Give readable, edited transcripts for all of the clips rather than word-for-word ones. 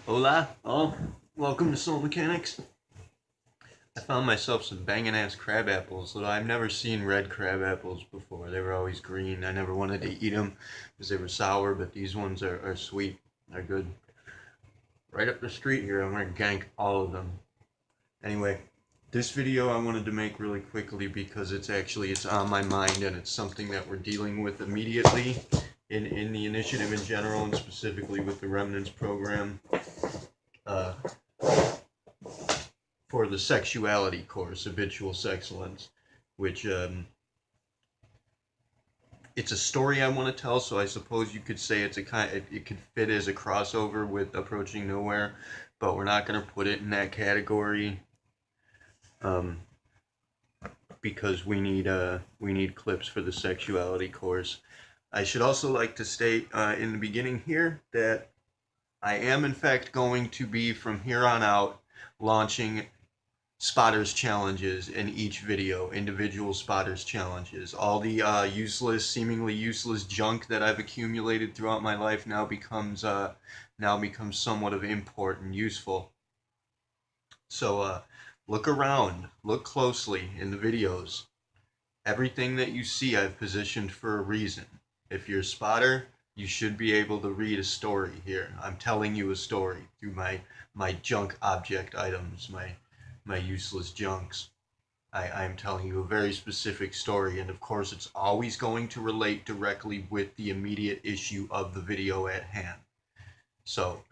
Hola, welcome to Soul Mechanics. I found myself some banging ass crab apples, though I've never seen red crab apples before. They were always green. I never wanted to eat them because they were sour, but these ones are sweet. They're good. Right up the street here, I'm gonna gank all of them. Anyway, this video I wanted to make really quickly because it's on my mind and it's something that we're dealing with immediately in the initiative in general and specifically with the Remnants program. Uh, for the sexuality course, habitual sexcellence, which it's a story I want to tell. So I suppose you could say it could fit as a crossover with Approaching Nowhere, but we're not going to put it in that category um, because we need clips for the sexuality course. I should also like to state in the beginning here that I am in fact going to be from here on out launching spotters challenges in each video, individual spotters challenges. All the seemingly useless junk that I've accumulated throughout my life now becomes somewhat of import and useful. So look around, look closely in the videos. Everything that you see I've positioned for a reason. If you're a spotter, you should be able to read a story here. I'm telling you a story through my junk object items, my useless junks. I'm telling you a very specific story, and of course, it's always going to relate directly with the immediate issue of the video at hand. So,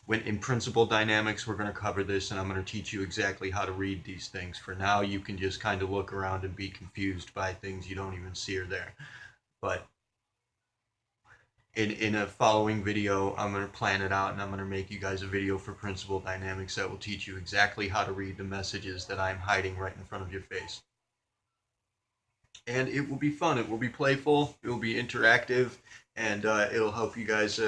when in principal dynamics, we're going to cover this, and I'm going to teach you exactly how to read these things. For now, you can just kind of look around and be confused by things you don't even see are there. But in a following video, I'm going to plan it out and I'm going to make you guys a video for principal dynamics that will teach you exactly how to read the messages that I'm hiding right in front of your face. And it will be fun, it will be playful, it will be interactive, and it'll help you guys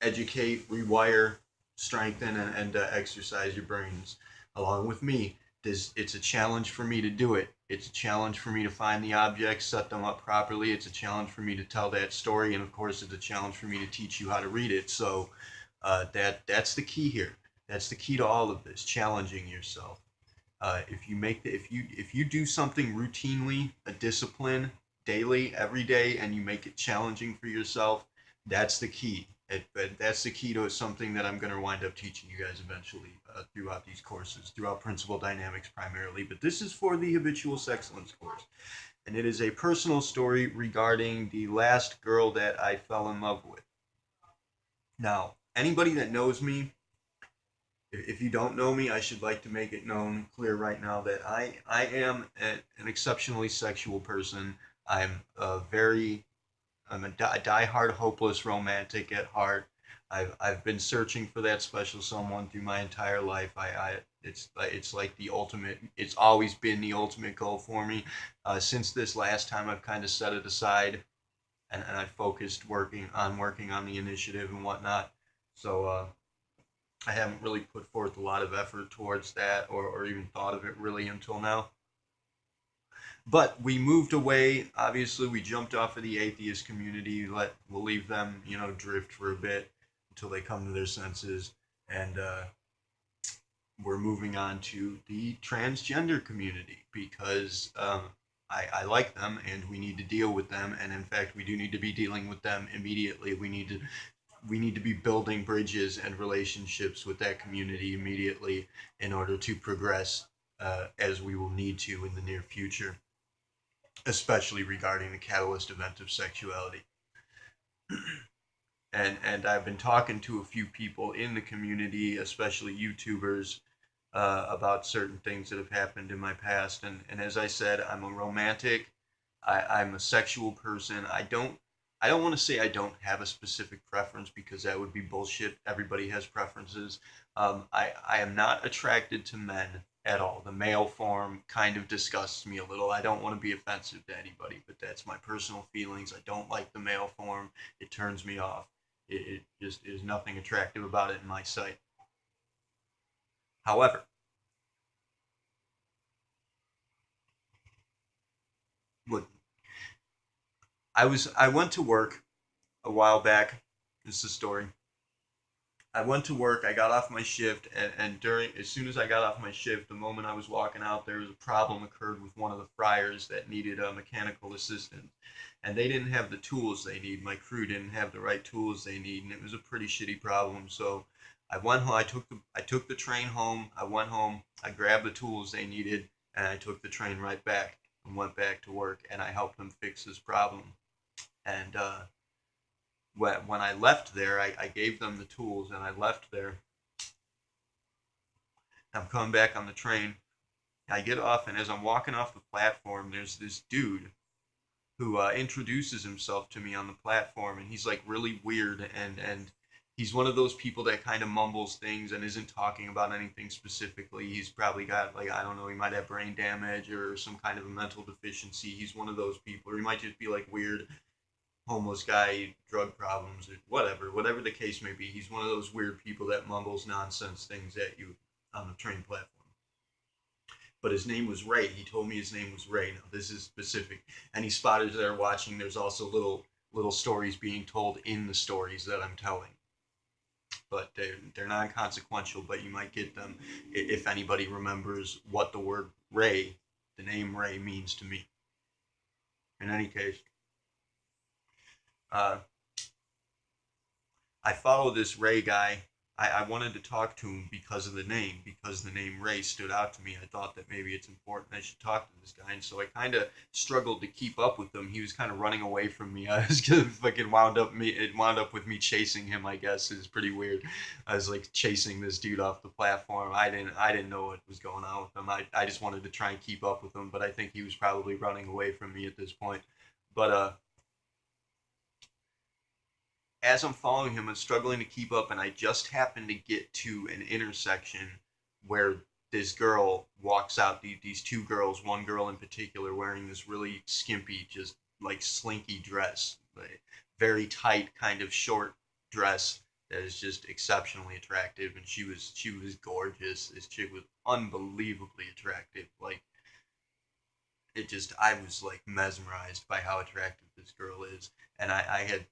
educate, rewire, strengthen, and exercise your brains along with me. It's a challenge for me to do it. It's a challenge for me to find the objects, set them up properly. It's a challenge for me to tell that story, and of course, it's a challenge for me to teach you how to read it. So that's the key here. That's the key to all of this: challenging yourself. If you do something routinely, a discipline, daily, every day, and you make it challenging for yourself, that's the key. That's the key to something that I'm going to wind up teaching you guys eventually throughout these courses, throughout Principal Dynamics primarily. But this is for the Habitual Excellence course. And it is a personal story regarding the last girl that I fell in love with. Now, anybody that knows me, if you don't know me, I should like to make it known clear right now that I am an exceptionally sexual person. I'm a die-hard hopeless romantic at heart. I've been searching for that special someone through my entire life. It's like the ultimate. It's always been the ultimate goal for me. Since this last time, I've kind of set it aside, and I focused working on the initiative and whatnot. So I haven't really put forth a lot of effort towards that, or even thought of it really until now. But we moved away. Obviously, we jumped off of the atheist community. We'll leave them, drift for a bit until they come to their senses, and we're moving on to the transgender community because I like them and we need to deal with them. And in fact, we do need to be dealing with them immediately. We need to be building bridges and relationships with that community immediately in order to progress as we will need to in the near future, especially regarding the catalyst event of sexuality. And I've been talking to a few people in the community, especially YouTubers, about certain things that have happened in my past. And as I said, I'm a romantic. I'm a sexual person. I don't want to say I don't have a specific preference because that would be bullshit. Everybody has preferences. I am not attracted to men at all. The male form kind of disgusts me a little. I don't want to be offensive to anybody, but that's my personal feelings. I don't like the male form. It turns me off. It just is nothing attractive about it in my sight. However, look, I went to work a while back. This is the story. I went to work. I got off my shift, and during as soon as I got off my shift, the moment I was walking out, there was a problem occurred with one of the fryers that needed a mechanical assistance, and they didn't have the tools they need. My crew didn't have the right tools they need, and it was a pretty shitty problem. So I went home. I took the train home. I went home. I grabbed the tools they needed, and I took the train right back and went back to work, and I helped them fix this problem. And when I left there, I gave them the tools and I left there. I'm coming back on the train. I get off, and as I'm walking off the platform, there's this dude who introduces himself to me on the platform, and he's like really weird, and he's one of those people that kind of mumbles things and isn't talking about anything specifically. He's probably got, like, I don't know, he might have brain damage or some kind of a mental deficiency. He's one of those people, or he might just be like weird homeless guy, drug problems, or whatever the case may be. He's one of those weird people that mumbles nonsense things at you on the train platform. But his name was Ray. He told me his name was Ray. Now this is specific. Any spotters that are watching, there's also little stories being told in the stories that I'm telling. But they're non-consequential, but you might get them if anybody remembers what the word Ray, the name Ray, means to me. In any case, uh, I follow this Ray guy. I wanted to talk to him because of the name, because the name Ray stood out to me. I thought that maybe it's important I should talk to this guy, and so I kind of struggled to keep up with him. He was kind of running away from me. I was gonna fucking wound up me. It wound up with me chasing him. I guess it's pretty weird. I was like chasing this dude off the platform. I didn't know what was going on with him. I just wanted to try and keep up with him, but I think he was probably running away from me at this point. But as I'm following him, I'm struggling to keep up, and I just happen to get to an intersection where this girl walks out. These two girls, one girl in particular, wearing this really skimpy, just like slinky dress, like very tight, kind of short dress that is just exceptionally attractive. And she was gorgeous. This chick was unbelievably attractive. Like I was like mesmerized by how attractive this girl is, and I had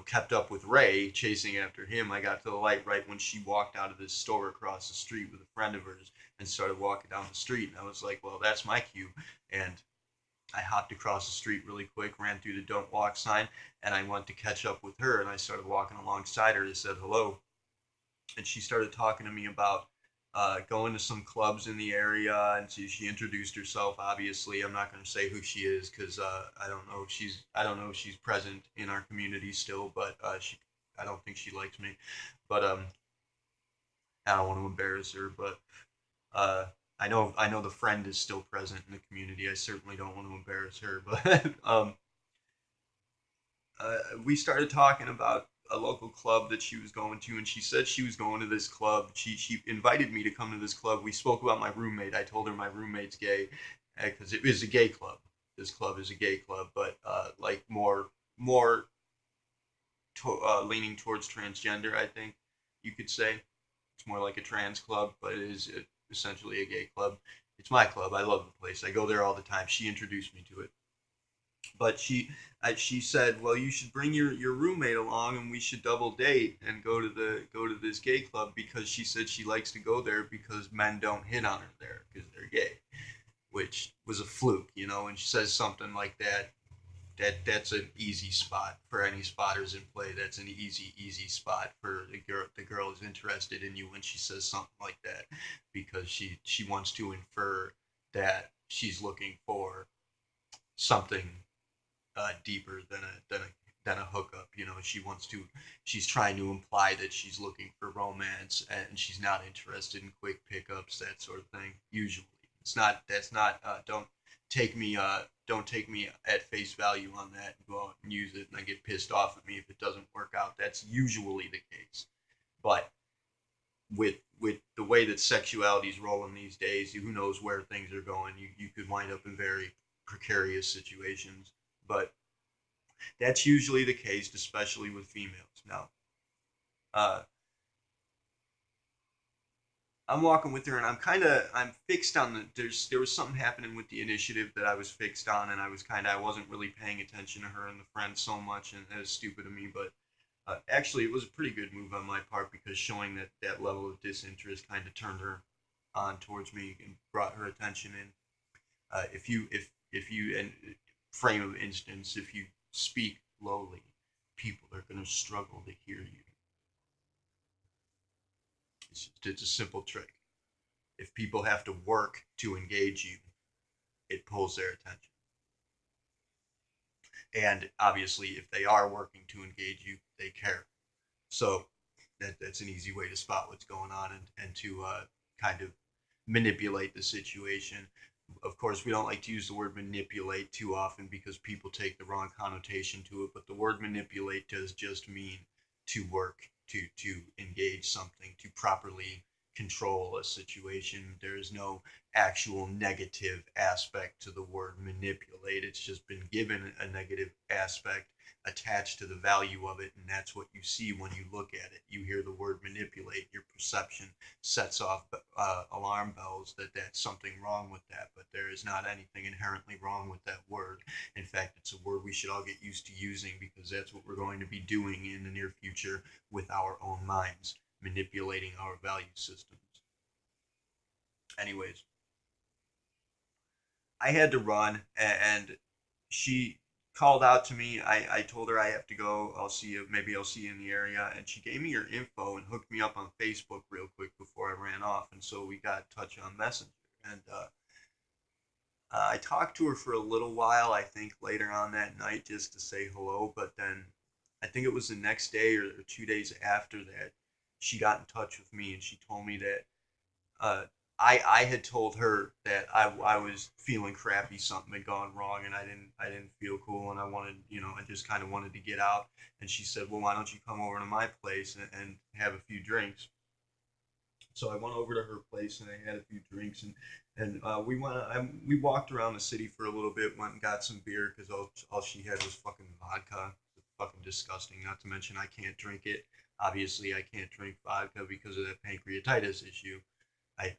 kept up with Ray, chasing after him. I got to the light right when she walked out of this store across the street with a friend of hers and started walking down the street. And I was like, well, that's my cue. And I hopped across the street really quick, ran through the don't walk sign, and I went to catch up with her. And I started walking alongside her and said hello. And she started talking to me about going to some clubs in the area, and she introduced herself. Obviously, I'm not going to say who she is because I don't know if she's present in our community still, but I don't think she likes me. But I don't want to embarrass her. But I know the friend is still present in the community. I certainly don't want to embarrass her. But we started talking about a local club that she was going to, and she said she was going to this club. She invited me to come to this club. We spoke about my roommate. I told her my roommate's gay because it is a gay club. This club is a gay club, but like more leaning towards transgender. I think you could say it's more like a trans club, but it is essentially a gay club. It's my club. I love the place. I go there all the time. She introduced me to it, but she said, well, you should bring your roommate along, and we should double date and go to this gay club, because she said she likes to go there because men don't hit on her there because they're gay, which was a fluke, and she says something like that. That's an easy spot for any spotters in play. That's an easy spot for the girl is interested in you when she says something like that, because she wants to infer that she's looking for something deeper than a hookup. She's trying to imply that she's looking for romance, and she's not interested in quick pickups, that sort of thing. Usually, it's not. That's not. Don't take me at face value on that and go out and use it, and I get pissed off at me if it doesn't work out. That's usually the case, but with the way that sexuality is rolling these days, who knows where things are going? You could wind up in very precarious situations, but that's usually the case, especially with females. Now, uh, I'm walking with her, and I'm fixed on there was something happening with the initiative that I was fixed on, and I wasn't really paying attention to her and the friend so much, and that was stupid of me. But Actually, it was a pretty good move on my part because showing that level of disinterest kind of turned her on towards me and brought her attention in. If you and frame of instance, if you speak lowly, people are going to struggle to hear you. It's a simple trick. If people have to work to engage you, it pulls their attention. And obviously, if they are working to engage you, they care. So that's an easy way to spot what's going on and to kind of manipulate the situation. Of course, we don't like to use the word manipulate too often because people take the wrong connotation to it, but the word manipulate does just mean to work, to engage something, to properly control a situation. There is no actual negative aspect to the word manipulate. It's just been given a negative aspect attached to the value of it, and that's what you see when you look at it. You hear the word manipulate, your perception sets off alarm bells that that's something wrong with that, but there is not anything inherently wrong with that word. In fact, it's a word we should all get used to using because that's what we're going to be doing in the near future with our own minds, manipulating our value systems. Anyways, I had to run, and she called out to me. I told her I have to go. I'll see you. Maybe I'll see you in the area. And she gave me her info and hooked me up on Facebook real quick before I ran off. And so we got in touch on Messenger. And I talked to her for a little while, I think later on that night, just to say hello. But then I think it was the next day or 2 days after that, she got in touch with me and she told me that uh, I had told her that I was feeling crappy, something had gone wrong, and I didn't feel cool, and I wanted, I just kind of wanted to get out. And she said, well, why don't you come over to my place and have a few drinks? So I went over to her place and I had a few drinks, and we walked around the city for a little bit, went and got some beer because all she had was fucking vodka. It's fucking disgusting. Not to mention I can't drink it. Obviously, I can't drink vodka because of that pancreatitis issue. I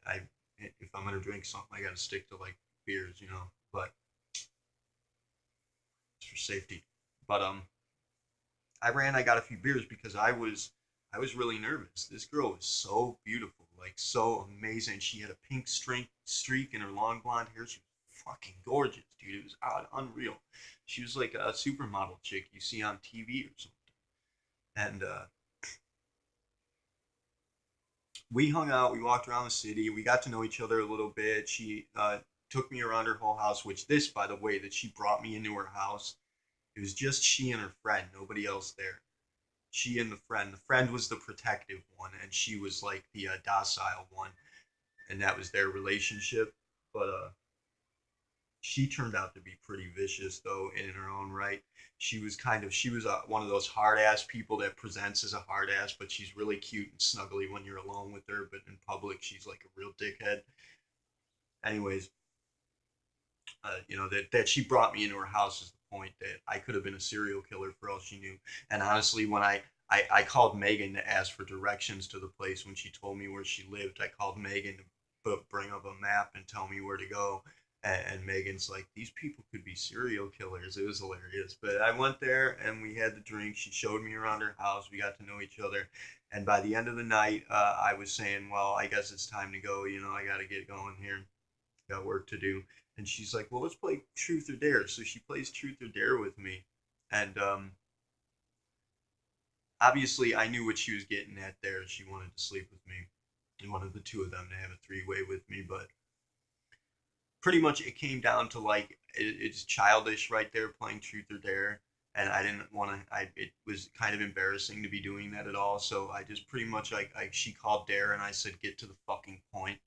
if I'm gonna drink something, I gotta stick to like beers. But it's for safety. But I got a few beers because I was really nervous. This girl was so beautiful, like so amazing. She had a pink streak in her long blonde hair. She was fucking gorgeous, dude. It was unreal. She was like a supermodel chick you see on TV or something. And we hung out. We walked around the city. We got to know each other a little bit. She took me around her whole house. Which this, by the way, that she brought me into her house. It was just she and her friend. Nobody else there. She and the friend. The friend was the protective one, and she was like the docile one, and that was their relationship. But she turned out to be pretty vicious, though, in her own right. She was one of those hard ass people that presents as a hard ass, but she's really cute and snuggly when you're alone with her. But in public, she's like a real dickhead. Anyways, that she brought me into her house is the point that I could have been a serial killer for all she knew. And honestly, when I called Megan to ask for directions to the place when she told me where she lived, I called Megan to bring up a map and tell me where to go. And Megan's like, these people could be serial killers. It was hilarious. But I went there and we had the drink. She showed me around her house. We got to know each other. And by the end of the night, I was saying, well, I guess it's time to go. I got to get going here. Got work to do. And she's like, well, let's play truth or dare. So she plays truth or dare with me. And obviously, I knew what she was getting at there. She wanted to sleep with me. She wanted the two of them to have a three-way with me. But pretty much it came down to like, it's childish right there playing truth or dare. And I didn't want to, it was kind of embarrassing to be doing that at all. So I just pretty much, she called dare and I said, get to the fucking point.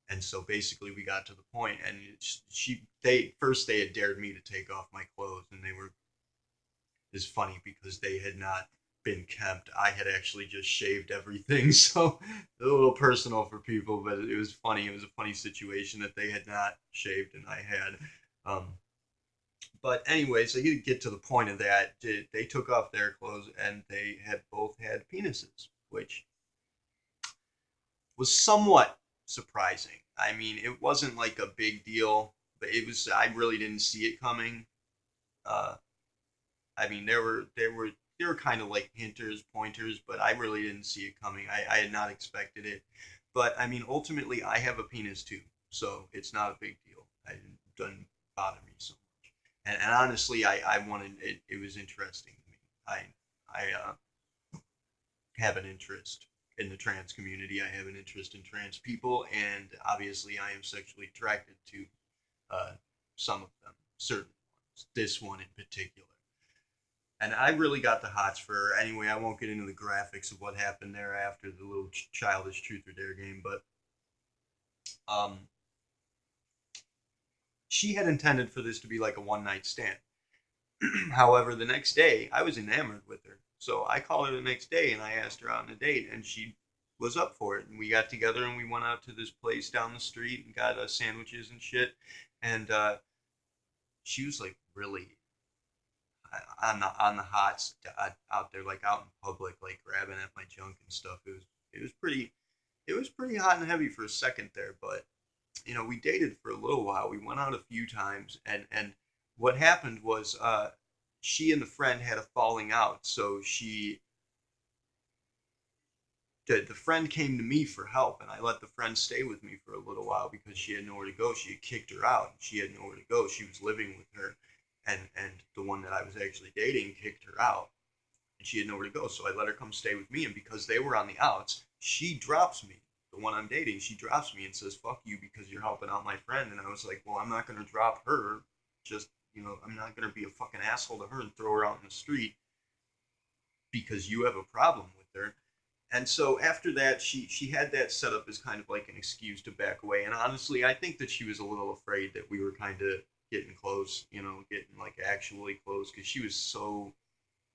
And so basically we got to the point, and they had dared me to take off my clothes, and they were, it's funny because they had not been kempt. I had actually just shaved everything, so a little personal for people, but it was funny. It was a funny situation that they had not shaved and I had. Um, but anyways, I did get to the point of that. They took off their clothes and they had both had penises, which was somewhat surprising. I mean, it wasn't like a big deal, but it was. I really didn't see it coming. Uh, I mean, they were kind of like hinters, pointers, but I really didn't see it coming. I had not expected it. But I mean, ultimately, I have a penis too, so it's not a big deal. It doesn't bother me so much. And honestly, I wanted it. It was interesting to me. I have an interest in the trans community. I have an interest in trans people, and obviously, I am sexually attracted to uh, some of them, certain ones. This one in particular. And I really got the hots for her. Anyway, I won't get into the graphics of what happened there after the little childish truth or dare game, but um, she had intended for this to be like a one night stand. However, the next day, I was enamored with her. So I called her the next day and I asked her out on a date, and she was up for it. And we got together and we went out to this place down the street and got sandwiches and shit. And she was like really on the hots out there, like out in public, like grabbing at my junk and stuff. It was pretty hot and heavy for a second there, but we dated for a little while. We went out a few times, and what happened was she and the friend had a falling out. So the friend came to me for help, and I let the friend stay with me for a little while because she had nowhere to go. She had kicked her out. She had nowhere to go. She was living with her, and the one that I was actually dating kicked her out, and she had nowhere to go. So I let her come stay with me, and because they were on the outs, she drops me. The one I'm dating, she drops me and says, "Fuck you," because you're helping out my friend. And I was like, "Well, I'm not gonna drop her. Just I'm not gonna be a fucking asshole to her and throw her out in the street because you have a problem with her." And so after that, she had that set up as kind of like an excuse to back away. And honestly, I think that she was a little afraid that we were kind of getting close, getting like actually close, because she was so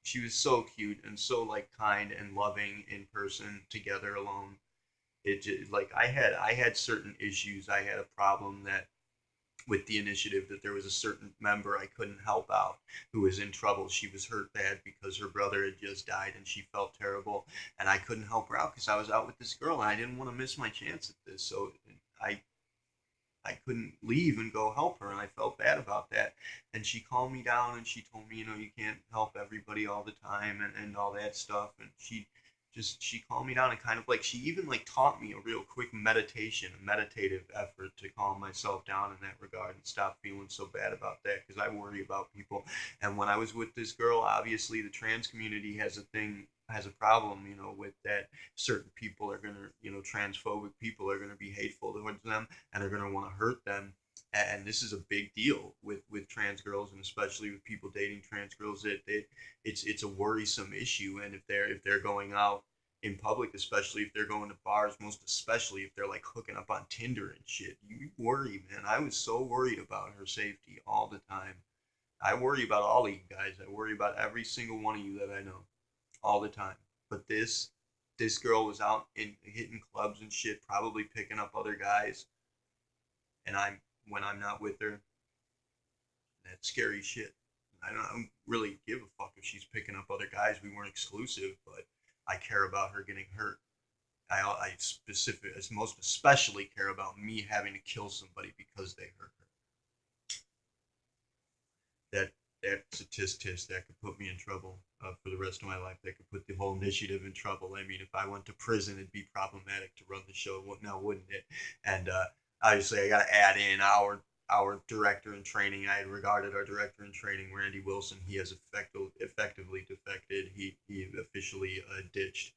cute and so like kind and loving in person. Together alone, it just, like I had certain issues. I had a problem that with the initiative, that there was a certain member I couldn't help out who was in trouble. She was hurt bad because her brother had just died and she felt terrible, and I couldn't help her out because I was out with this girl and I didn't want to miss my chance at this. So I I couldn't leave and go help her, and I felt bad about that. And she calmed me down and she told me, you can't help everybody all the time, and all that stuff. And she calmed me down, and kind of like she even like taught me a real quick meditation, a meditative effort to calm myself down in that regard and stop feeling so bad about that, because I worry about people. And when I was with this girl, obviously the trans community has a problem, with that. Certain people are gonna, transphobic people are gonna be hateful towards them and are gonna want to hurt them. And this is a big deal with trans girls, and especially with people dating trans girls. It's a worrisome issue. And if they're going out in public, especially if they're going to bars, most especially if they're like hooking up on Tinder and shit, you worry, man. I was so worried about her safety all the time. I worry about all of you guys. I worry about every single one of you that I know all the time. But this girl was out in hitting clubs and shit, probably picking up other guys, and when I'm not with her, that's scary shit. I don't really give a fuck if she's picking up other guys. We weren't exclusive, but I care about her getting hurt. Most especially care about me having to kill somebody because they hurt her. That's a tisk that could put me in trouble for the rest of my life. That could put the whole initiative in trouble. I mean, if I went to prison, it'd be problematic to run the show now, wouldn't it? And obviously, I got to add in our director in training. I had regarded our director in training, Randy Wilson. He has effectively defected. He officially ditched.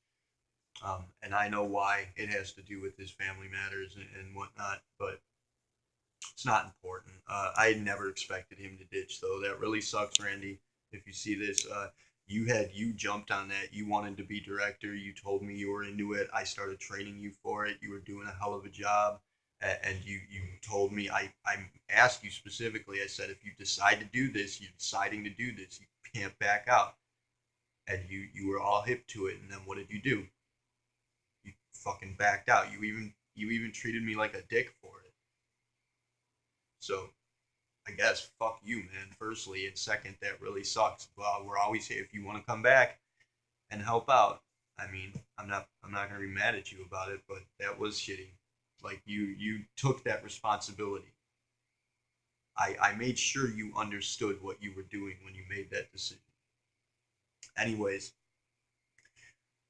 And I know why. It has to do with his family matters and whatnot, but it's not important. I never expected him to ditch, though. That really sucks, Randy. If you see this, you jumped on that. You wanted to be director. You told me you were into it. I started training you for it. You were doing a hell of a job, and you told me. I asked you specifically. I said, if you decide to do this, you're deciding to do this. You can't back out. And you were all hip to it. And then what did you do? You fucking backed out. You even treated me like a dick for it. So I guess fuck you, man. Firstly, and second, that really sucks. Well, we're always here if you want to come back and help out. I mean, I'm not gonna be mad at you about it, but that was shitty. Like you took that responsibility. I made sure you understood what you were doing when you made that decision. Anyways,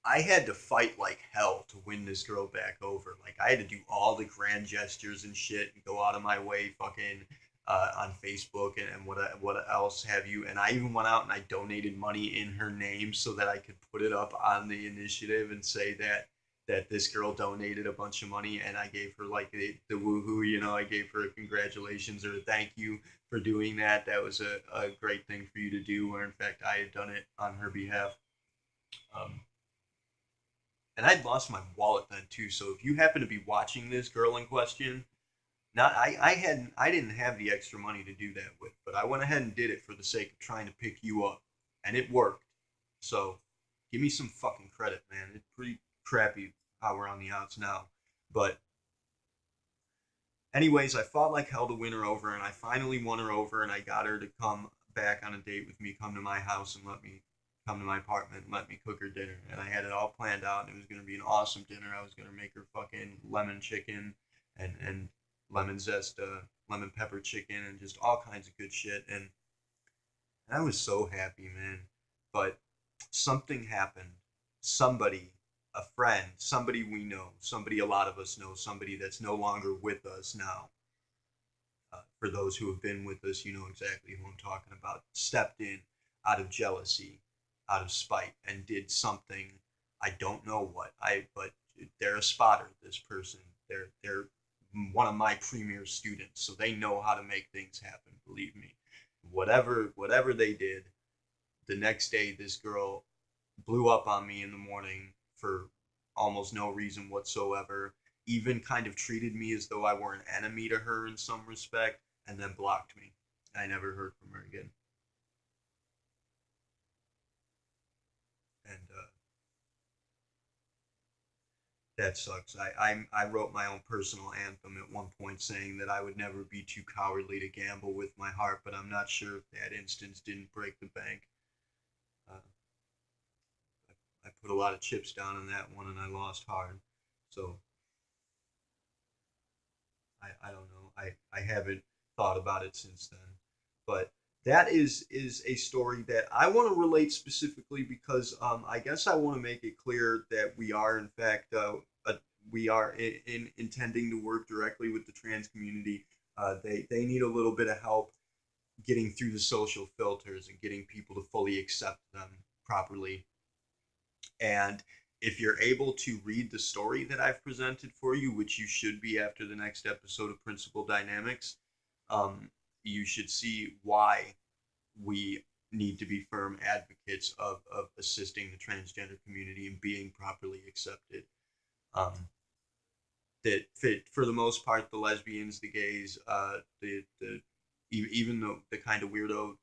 I had to fight like hell to win this girl back over. Like I had to do all the grand gestures and shit and go out of my way, fucking on Facebook and what else have you. And I even went out and I donated money in her name so that I could put it up on the initiative and say that this girl donated a bunch of money, and I gave her like the woohoo, you know, I gave her a congratulations or a thank you for doing that. That was a great thing for you to do, where in fact I had done it on her behalf. Um, and I'd lost my wallet then too. So if you happen to be watching this, girl in question, not I didn't have the extra money to do that with, but I went ahead and did it for the sake of trying to pick you up, and it worked. So give me some fucking credit, man. It's pretty crappy how we're on the outs now, but anyways, I fought like hell to win her over, and I finally won her over, and I got her to come back on a date with me, come to my house, and let me come to my apartment and let me cook her dinner. And I had it all planned out, and it was gonna be an awesome dinner. I was gonna make her fucking lemon chicken and lemon zest, lemon pepper chicken, and just all kinds of good shit. And I was so happy, man. But something happened. Somebody, a friend, somebody we know, somebody a lot of us know, somebody that's no longer with us now. For those who have been with us, you know exactly who I'm talking about. Stepped in out of jealousy, out of spite, and did something. I don't know what. But they're a spotter. This person, they're one of my premier students, so they know how to make things happen. Believe me. Whatever they did, the next day this girl blew up on me in the morning for almost no reason whatsoever, even kind of treated me as though I were an enemy to her in some respect, and then blocked me. I never heard from her again. And that sucks. I wrote my own personal anthem at one point saying that I would never be too cowardly to gamble with my heart, but I'm not sure if that instance didn't break the bank. Uh, I put a lot of chips down on that one and I lost hard. So I don't know. I haven't thought about it since then. But that is a story that I want to relate specifically because I guess I want to make it clear that we are in fact we are in intending to work directly with the trans community. They need a little bit of help getting through the social filters and getting people to fully accept them properly. And if you're able to read the story that I've presented for you, which you should be after the next episode of Principal Dynamics, you should see why we need to be firm advocates of assisting the transgender community and being properly accepted. Um, that fit for the most part the lesbians, the gays, even the kind of weirdo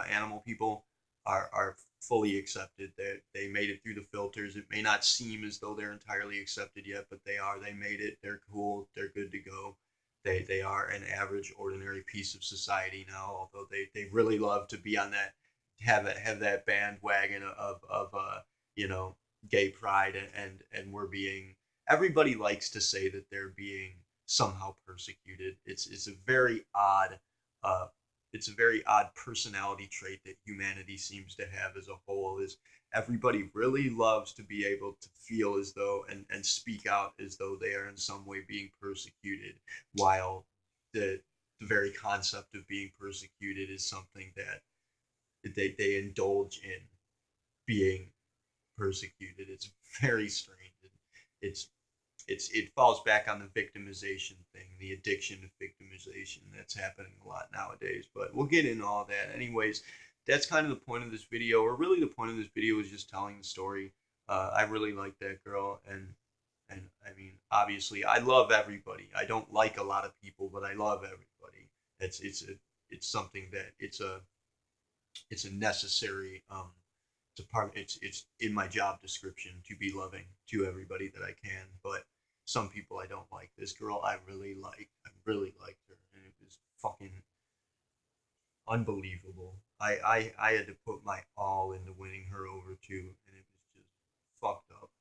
animal people are fully accepted. They made it through the filters. It may not seem as though they're entirely accepted yet, but they are. They made it. They're cool. They're good to go. They are an average, ordinary piece of society now. Although they really love to be on that have that bandwagon of you know, gay pride, and we're being, everybody likes to say that they're being somehow persecuted. It's a very odd uh, it's a very odd personality trait that humanity seems to have as a whole. Is everybody really loves to be able to feel as though and speak out as though they are in some way being persecuted, while the very concept of being persecuted is something that they indulge in being persecuted. It's very strange. It's it falls back on the victimization thing, the addiction to victimization that's happening a lot nowadays. But we'll get into all that. Anyways, that's kind of the point of this video, or really the point of this video is just telling the story. I really like that girl, and I mean, obviously, I love everybody. I don't like a lot of people, but I love everybody. It's something that it's a necessary it's a part, it's in my job description to be loving to everybody that I can. But some people I don't like. This girl I really like. I really liked her, and it was fucking unbelievable. I had to put my all into winning her over too, and it was just fucked up.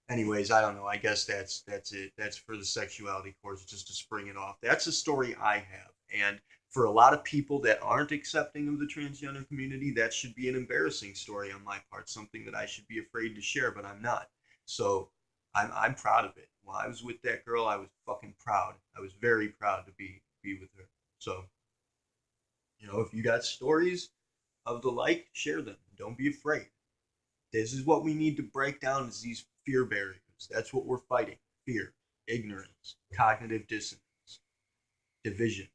Anyways, I don't know. I guess that's it. That's for the sexuality course, just to spring it off. That's a story I have, and For a lot of people that aren't accepting of the transgender community, that should be an embarrassing story on my part, something that I should be afraid to share, but I'm not. So I'm proud of it. While I was with that girl, I was fucking proud. I was very proud to be with her. So, if you got stories of the like, share them. Don't be afraid. This is what we need to break down is these fear barriers. That's what we're fighting. Fear, ignorance, cognitive dissonance, division.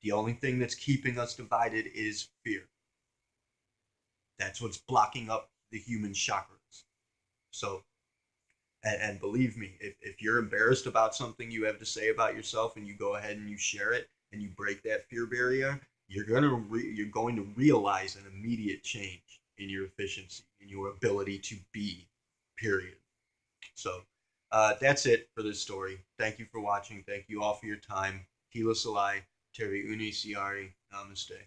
The only thing that's keeping us divided is fear. That's what's blocking up the human chakras. So, and believe me, if you're embarrassed about something you have to say about yourself and you go ahead and you share it and you break that fear barrier, you're going to realize an immediate change in your efficiency, in your ability to be. Period. So that's it for this story. Thank you for watching. Thank you all for your time. Tila Salai, Terry Uni Siari. Namaste.